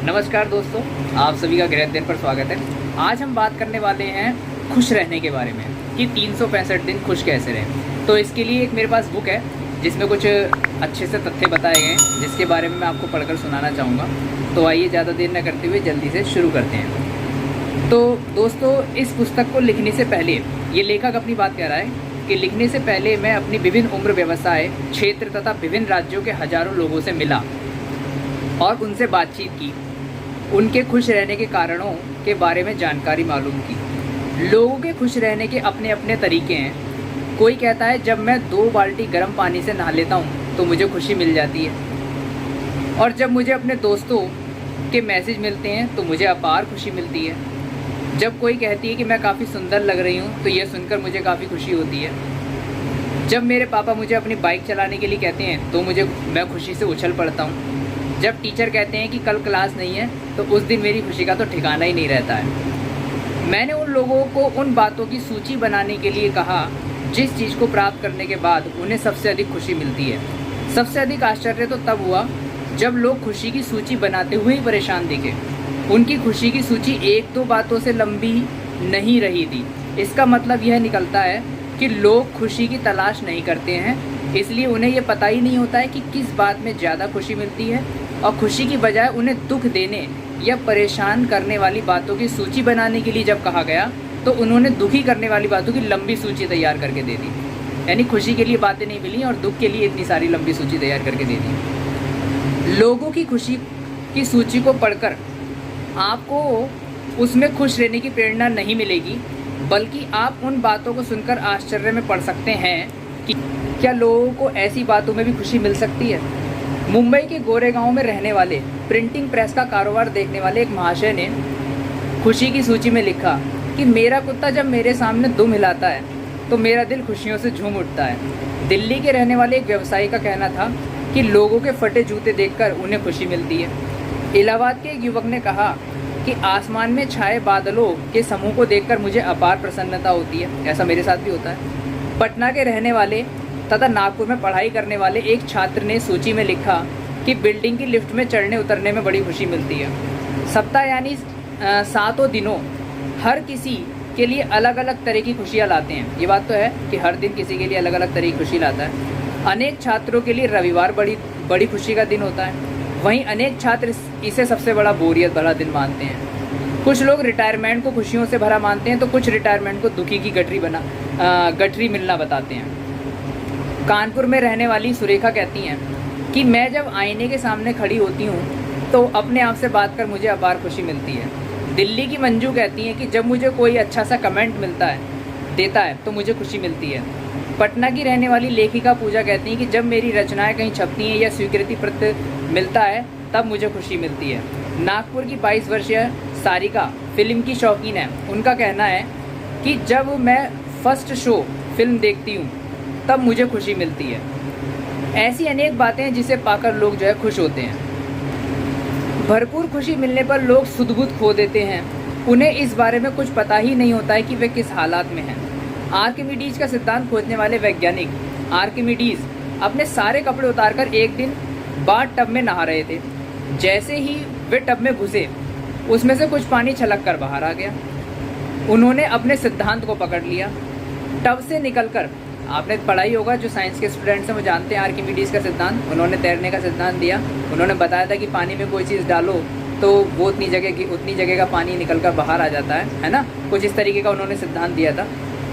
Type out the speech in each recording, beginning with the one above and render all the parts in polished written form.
नमस्कार दोस्तों, आप सभी का गृह दिन पर स्वागत है। आज हम बात करने वाले हैं खुश रहने के बारे में कि 365 दिन खुश कैसे रहें। तो इसके लिए एक मेरे पास बुक है जिसमें कुछ अच्छे से तथ्य बताए गए हैं, जिसके बारे में मैं आपको पढ़कर सुनाना चाहूँगा। तो आइए ज़्यादा देर न करते हुए जल्दी से शुरू करते हैं। तो दोस्तों, इस पुस्तक को लिखने से पहले ये लेखक अपनी बात कह रहा है कि लिखने से पहले मैं अपनी विभिन्न उम्र, व्यवसाय क्षेत्र तथा विभिन्न राज्यों के हज़ारों लोगों से मिला और उनसे बातचीत की। उनके खुश रहने के कारणों के बारे में जानकारी मालूम की। लोगों के खुश रहने के अपने अपने तरीके हैं। कोई कहता है जब मैं 2 बाल्टी गर्म पानी से नहा लेता हूँ तो मुझे खुशी मिल जाती है, और जब मुझे अपने दोस्तों के मैसेज मिलते हैं तो मुझे अपार खुशी मिलती है। जब कोई कहती है कि मैं काफ़ी सुंदर लग रही हूँ तो यह सुनकर मुझे काफ़ी खुशी होती है। जब मेरे पापा मुझे अपनी बाइक चलाने के लिए कहते हैं तो मैं खुशी से उछल पड़ता हूँ। जब टीचर कहते हैं कि कल क्लास नहीं है तो उस दिन मेरी खुशी का तो ठिकाना ही नहीं रहता है। मैंने उन लोगों को उन बातों की सूची बनाने के लिए कहा जिस चीज़ को प्राप्त करने के बाद उन्हें सबसे अधिक खुशी मिलती है। सबसे अधिक आश्चर्य तो तब हुआ जब लोग खुशी की सूची बनाते हुए ही परेशान दिखे। उनकी खुशी की सूची 1-2 बातों से लंबी नहीं रही थी। इसका मतलब यह निकलता है कि लोग खुशी की तलाश नहीं करते हैं, इसलिए उन्हें यह पता ही नहीं होता है कि किस बात में ज़्यादा खुशी मिलती है, और खुशी की बजाय उन्हें दुख देने या परेशान करने वाली बातों की सूची बनाने के लिए जब कहा गया तो उन्होंने दुखी करने वाली बातों की लंबी सूची तैयार करके दे दी। यानी खुशी के लिए बातें नहीं मिली और दुख के लिए इतनी सारी लंबी सूची तैयार करके दे दी। लोगों की खुशी की सूची को पढ़कर आपको उसमें खुश रहने की प्रेरणा नहीं मिलेगी, बल्कि आप उन बातों को सुनकर आश्चर्य में पड़ सकते हैं कि क्या लोगों को ऐसी बातों में भी खुशी मिल सकती है। मुंबई के गोरेगांव में रहने वाले प्रिंटिंग प्रेस का कारोबार देखने वाले एक महाशय ने खुशी की सूची में लिखा कि मेरा कुत्ता जब मेरे सामने दुम हिलाता है तो मेरा दिल खुशियों से झूम उठता है। दिल्ली के रहने वाले एक व्यवसायी का कहना था कि लोगों के फटे जूते देखकर उन्हें खुशी मिलती है। इलाहाबाद के एक युवक ने कहा कि आसमान में छाए बादलों के समूह को देखकर मुझे अपार प्रसन्नता होती है। ऐसा मेरे साथ भी होता है। पटना के रहने वाले तथा नागपुर में पढ़ाई करने वाले एक छात्र ने सूची में लिखा कि बिल्डिंग की लिफ्ट में चढ़ने उतरने में बड़ी खुशी मिलती है। सप्ताह यानी 7 दिनों हर किसी के लिए अलग अलग तरह की खुशियाँ लाते हैं। ये बात तो है कि हर दिन किसी के लिए अलग अलग तरह की खुशी लाता है। अनेक छात्रों के लिए रविवार बड़ी खुशी का दिन होता है, वहीं अनेक छात्र इसे सबसे बड़ा बोरियत भरा दिन मानते हैं। कुछ लोग रिटायरमेंट को खुशियों से भरा मानते हैं तो कुछ रिटायरमेंट को दुखी की गठरी मिलना बताते हैं। कानपुर में रहने वाली सुरेखा कहती हैं कि मैं जब आईने के सामने खड़ी होती हूँ तो अपने आप से बात कर मुझे अपार खुशी मिलती है। दिल्ली की मंजू कहती हैं कि जब मुझे कोई अच्छा सा कमेंट देता है तो मुझे खुशी मिलती है। पटना की रहने वाली लेखिका पूजा कहती हैं कि जब मेरी रचनाएं कहीं छपती हैं या स्वीकृति पत्र मिलता है तब मुझे खुशी मिलती है। नागपुर की 22 वर्षीय सारिका फिल्म की शौकीन है। उनका कहना है कि जब मैं फर्स्ट शो फिल्म देखती हूँ तब मुझे खुशी मिलती है। ऐसी अनेक बातें हैं जिसे पाकर लोग जो है खुश होते हैं। भरपूर खुशी मिलने पर लोग सुध-बुध खो देते हैं। उन्हें इस बारे में कुछ पता ही नहीं होता है कि वे किस हालात में हैं। आर्किमिडीज का सिद्धांत खोजने वाले वैज्ञानिक आर्किमिडीज अपने सारे कपड़े उतारकर एक दिन बाद टब में नहा रहे थे। जैसे ही वे टब में घुसे उसमें से कुछ पानी छलक कर बाहर आ गया। उन्होंने अपने सिद्धांत को पकड़ लिया। टब से निकलकर, आपने पढ़ाई होगा, जो साइंस के स्टूडेंट्स हैं वो जानते हैं आर्किमिडीज का सिद्धांत। उन्होंने तैरने का सिद्धांत दिया। उन्होंने बताया था कि पानी में कोई चीज़ डालो तो वो उतनी जगह का पानी निकलकर बाहर आ जाता है ना। कुछ इस तरीके का उन्होंने सिद्धांत दिया था।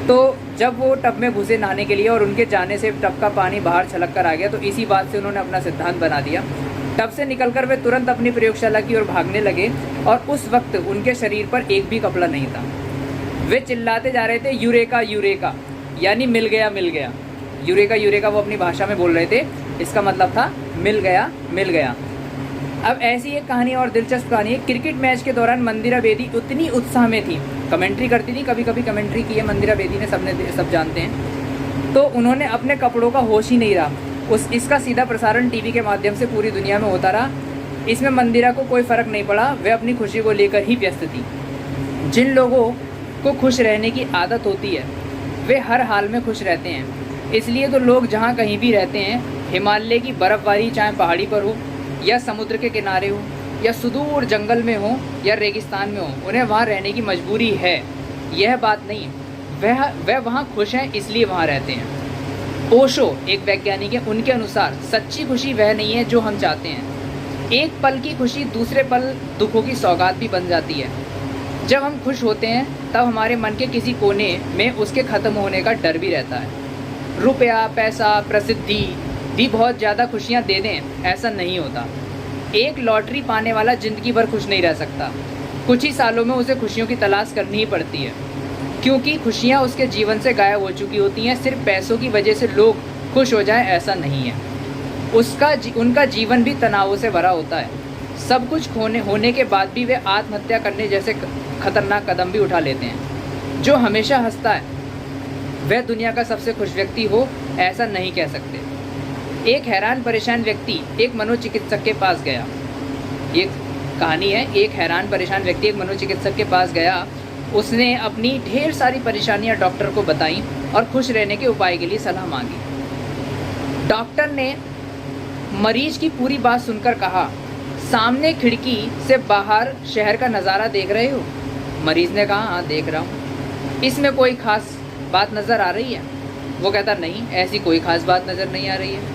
तो जब वो टब में घुसे नहाने के लिए और उनके जाने से टब का पानी बाहर छलक कर आ गया, तो इसी बात से उन्होंने अपना सिद्धांत बना दिया। टब से निकलकर वे तुरंत अपनी प्रयोगशाला की ओर भागने लगे और उस वक्त उनके शरीर पर एक भी कपड़ा नहीं था। वे चिल्लाते जा रहे थे, यूरेका यूरेका, यानी मिल गया मिल गया। यूरेका यूरेका वो अपनी भाषा में बोल रहे थे। इसका मतलब था मिल गया मिल गया। अब ऐसी एक कहानी और दिलचस्प कहानी है। क्रिकेट मैच के दौरान मंदिरा बेदी उतनी उत्साह में थी, कमेंट्री करती थी, कभी कभी कमेंट्री की है मंदिरा बेदी ने, सब जानते हैं। तो उन्होंने अपने कपड़ों का होश ही नहीं रहा। इसका सीधा प्रसारण टीवी के माध्यम से पूरी दुनिया में होता रहा। इसमें मंदिरा को कोई फ़र्क नहीं पड़ा, वे अपनी खुशी को लेकर ही व्यस्त थी। जिन लोगों को खुश रहने की आदत होती है वे हर हाल में खुश रहते हैं। इसलिए तो लोग जहाँ कहीं भी रहते हैं, हिमालय की बर्फ़बारी चाहे पहाड़ी पर हो या समुद्र के किनारे हो या सुदूर जंगल में हो या रेगिस्तान में हो, उन्हें वहाँ रहने की मजबूरी है, यह बात नहीं। वह वहाँ खुश हैं इसलिए वहाँ रहते हैं। ओशो एक वैज्ञानिक है, उनके अनुसार सच्ची खुशी वह नहीं है जो हम चाहते हैं। एक पल की खुशी दूसरे पल दुखों की सौगात भी बन जाती है। जब हम खुश होते हैं तब हमारे मन के किसी कोने में उसके ख़त्म होने का डर भी रहता है। रुपया, पैसा, प्रसिद्धि भी बहुत ज़्यादा खुशियाँ दे दें, ऐसा नहीं होता। एक लॉटरी पाने वाला ज़िंदगी भर खुश नहीं रह सकता। कुछ ही सालों में उसे खुशियों की तलाश करनी ही पड़ती है, क्योंकि खुशियाँ उसके जीवन से गायब हो चुकी होती हैं। सिर्फ पैसों की वजह से लोग खुश हो जाएं ऐसा नहीं है। उनका जीवन भी तनावों से भरा होता है। सब कुछ होने के बाद भी वे आत्महत्या करने जैसे खतरनाक कदम भी उठा लेते हैं। जो हमेशा हंसता है वह दुनिया का सबसे खुश व्यक्ति हो, ऐसा नहीं कह सकते। एक हैरान परेशान व्यक्ति एक मनोचिकित्सक के पास गया। ये कहानी है। एक हैरान परेशान व्यक्ति एक मनोचिकित्सक के पास गया। उसने अपनी ढेर सारी परेशानियां डॉक्टर को बताई और खुश रहने के उपाय के लिए सलाह मांगी। डॉक्टर ने मरीज की पूरी बात सुनकर कहा, सामने खिड़की से बाहर शहर का नज़ारा देख रहे हो? मरीज ने कहा, हाँ देख रहा हूँ। इसमें कोई ख़ास बात नज़र आ रही है? वो कहता, नहीं ऐसी कोई ख़ास बात नज़र नहीं आ रही है।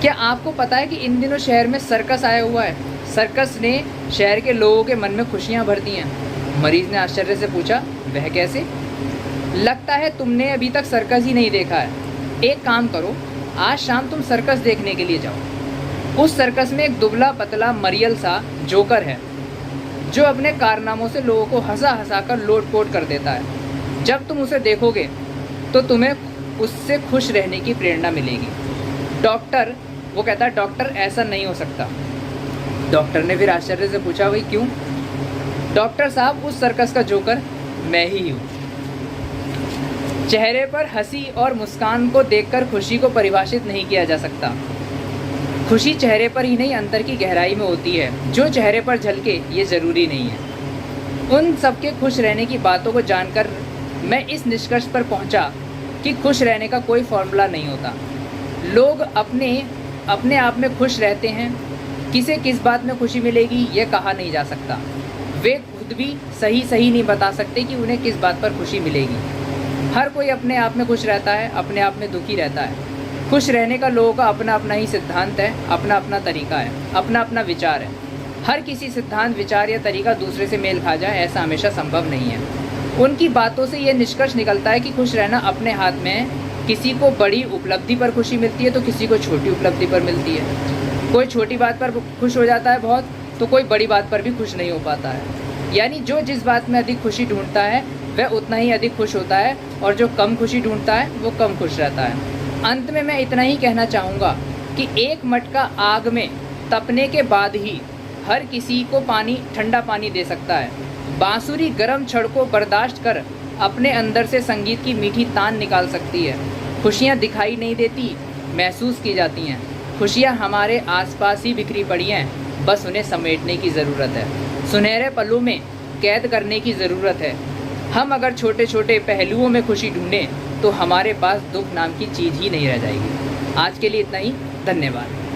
क्या आपको पता है कि इन दिनों शहर में सर्कस आया हुआ है? सर्कस ने शहर के लोगों के मन में खुशियाँ भर दी हैं। मरीज ने आश्चर्य से पूछा, वह कैसे? लगता है तुमने अभी तक सर्कस ही नहीं देखा है। एक काम करो, आज शाम तुम सर्कस देखने के लिए जाओ। उस सर्कस में एक दुबला पतला मरियल सा जोकर है जो अपने कारनामों से लोगों को हंसा हंसा कर लोटपोट कर देता है। जब तुम उसे देखोगे तो तुम्हें उससे खुश रहने की प्रेरणा मिलेगी। डॉक्टर, वो कहता है, डॉक्टर ऐसा नहीं हो सकता। डॉक्टर ने फिर आश्चर्य से पूछा, भाई क्यों? डॉक्टर साहब, उस सर्कस का जोकर मैं ही हूँ। चेहरे पर हंसी और मुस्कान को देखकर खुशी को परिभाषित नहीं किया जा सकता। खुशी चेहरे पर ही नहीं, अंतर की गहराई में होती है। जो चेहरे पर झलके ये ज़रूरी नहीं है। उन सबके खुश रहने की बातों को जानकर मैं इस निष्कर्ष पर पहुंचा कि खुश रहने का कोई फॉर्मूला नहीं होता। लोग अपने आप में खुश रहते हैं। किसे किस बात में खुशी मिलेगी ये कहा नहीं जा सकता। वे खुद भी सही नहीं बता सकते कि उन्हें किस बात पर खुशी मिलेगी। हर कोई अपने आप में खुश रहता है, अपने आप में दुखी रहता है। खुश रहने का लोगों का अपना अपना ही सिद्धांत है, अपना अपना तरीका है, अपना अपना विचार है। हर किसी सिद्धांत, विचार या तरीका दूसरे से मेल खा जाए ऐसा हमेशा संभव नहीं है। उनकी बातों से ये निष्कर्ष निकलता है कि खुश रहना अपने हाथ में है। किसी को बड़ी उपलब्धि पर खुशी मिलती है तो किसी को छोटी उपलब्धि पर मिलती है। कोई छोटी बात पर खुश हो जाता है बहुत, तो कोई बड़ी बात पर भी खुश नहीं हो पाता है। यानी जो जिस बात में अधिक खुशी ढूंढता है वह उतना ही अधिक खुश होता है, और जो कम खुशी ढूंढता है वो कम खुश रहता है। अंत में मैं इतना ही कहना चाहूँगा कि एक मटका आग में तपने के बाद ही हर किसी को ठंडा पानी दे सकता है। बांसुरी गर्म छड़ को बर्दाश्त कर अपने अंदर से संगीत की मीठी तान निकाल सकती है। खुशियाँ दिखाई नहीं देती, महसूस की जाती हैं। खुशियाँ हमारे आसपास ही बिखरी पड़ी हैं, बस उन्हें समेटने की ज़रूरत है, सुनहरे पलों में कैद करने की ज़रूरत है। हम अगर छोटे छोटे पहलुओं में खुशी ढूंढें तो हमारे पास दुख नाम की चीज़ ही नहीं रह जाएगी। आज के लिए इतना ही, धन्यवाद।